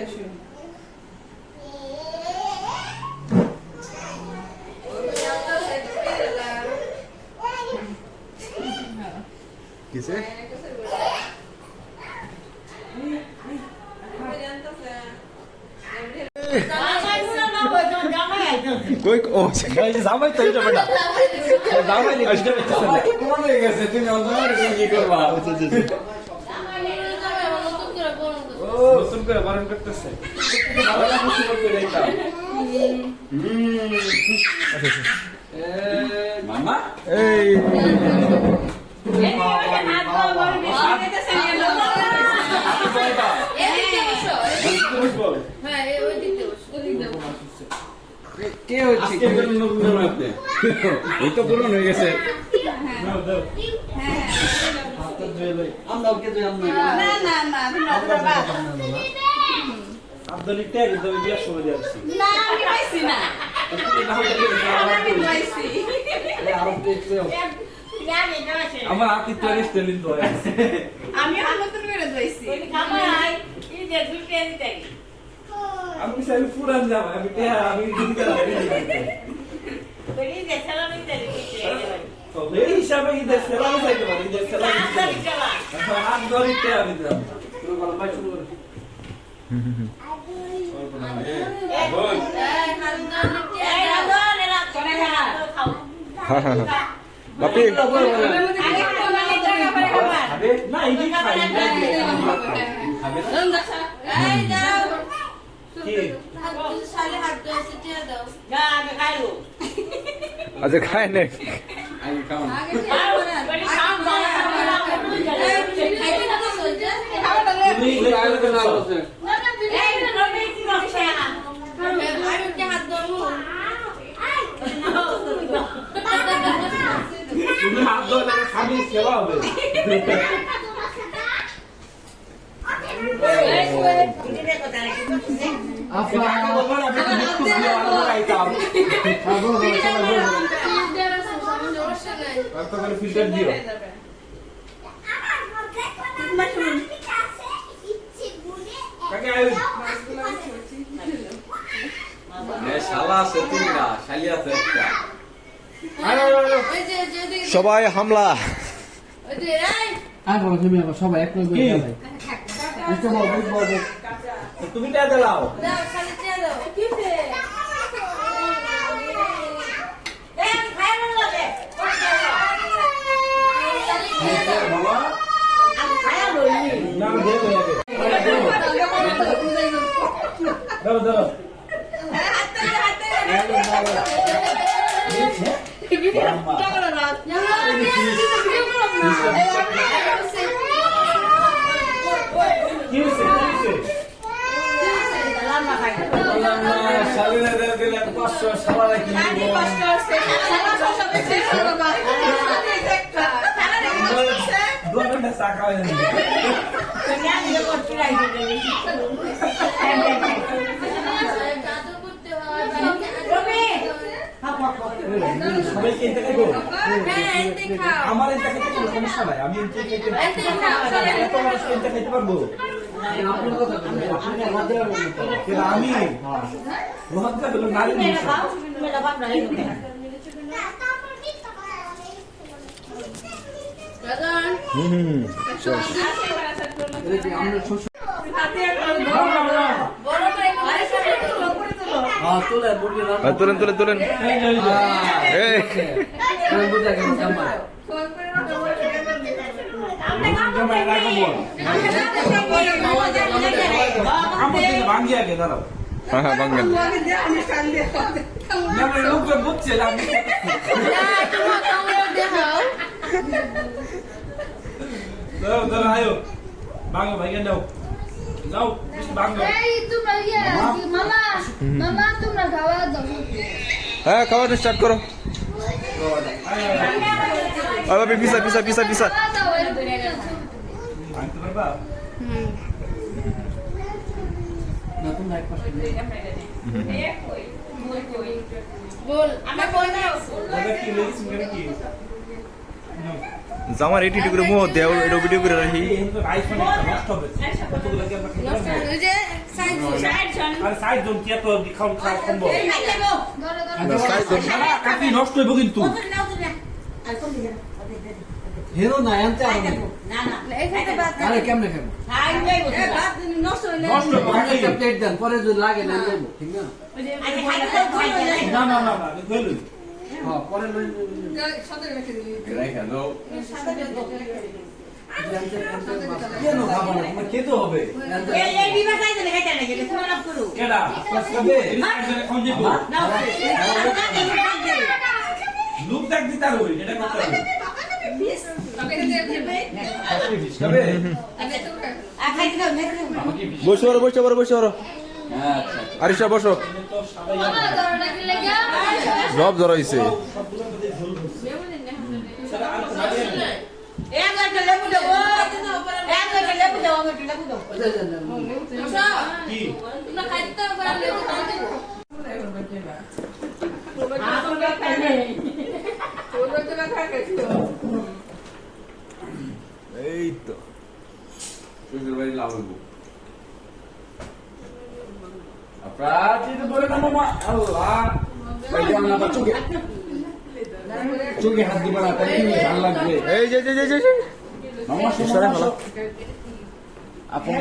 আসো। কিসে কই ও জামাই তো এটা বেটা জামাই নি কষ্ট করতে কোন হয়ে গেছে তুমি অন্য কি করবা ও নতুন করে বারণ করতেছে ভালো না খুশি করতে যাইতাম মামা এই কে হচ্ছে এই তো পূরণ হয়ে গেছে আমার আপনি তো রেস্টুরেন্ট তো আমি নতুন করে দইছি আমি সাইল ফুরান যাব আমি তে আমি দিতে তো এই হিসাবে কি দেশ সেবা চাইতে পারি দেশ সেবা এখন হাত ধরিতে আমি যাব শুরু করো ভাই শুরু করো বাপি না এই খাই আচ্ছা খায় না তুমি হাত ধরে খাবি সেবা হবে ফিল্টার দিও সবাই হামলা সবাই এক তুমি টা দাও আমার এটা খেতে কোনো সমস্যা নাই আমি খেতে পারবো আমি নারী তুলেন তুলেন তুলেন ভাঙ্গি আগে দাঁড়াও হ্যাঁ হ্যাঁ ভাঙ্গেন লোক বুঝছে দাঁড়াও দাঁড়াও আয়ো ভাঙ্গো ভাইকে দাও দাও ভাঙ্গো হ্যাঁ খাওয়া স্টার্ট করো পিসা পিসা পিসা পিসা ভাঙতে পারবা বল আমি বল না কি লেগেছে কি জামার এটি করে মোহ দেও এটা ভিডিও করে রাখি রাইস মানে নষ্ট হবে কতগুলো কি আমরা খেতে পারবো ওই যে সাইড জন আর সাইড জন কি এত খাও খাও সম্ভব সাইড কাকি নষ্ট হইব কিন্তু হেরো না আনতে হবে এখানে বাদ আরে কেমনে খাবো বাদ নষ্ট হইলে নষ্ট হইব আগে একটা প্লেট দেন পরে যদি লাগে না দেব ঠিক না ওই যে না না না না গেল হ্যাঁ পরে লই সাদা রেখে দিবি রেখে দাও সাদা কেন খাবো না তোমার খেতে হবে কেডা খাবে এখন যে লুক দেখ দিতার হই এটা করতে হবে খাবে বসো বসো আচ্ছা আরিশা বসো সব জ্বর হইছে কি এই তো সুন্দর বাড়ি লাগাবো আপনারা চিন্তা করে না মামা আল্লাহ ভাই জানা বা চোখে চোখে হাত দিবা না তাহলে ভালো লাগবে এই যে মামা সরে ফেলো। আপনি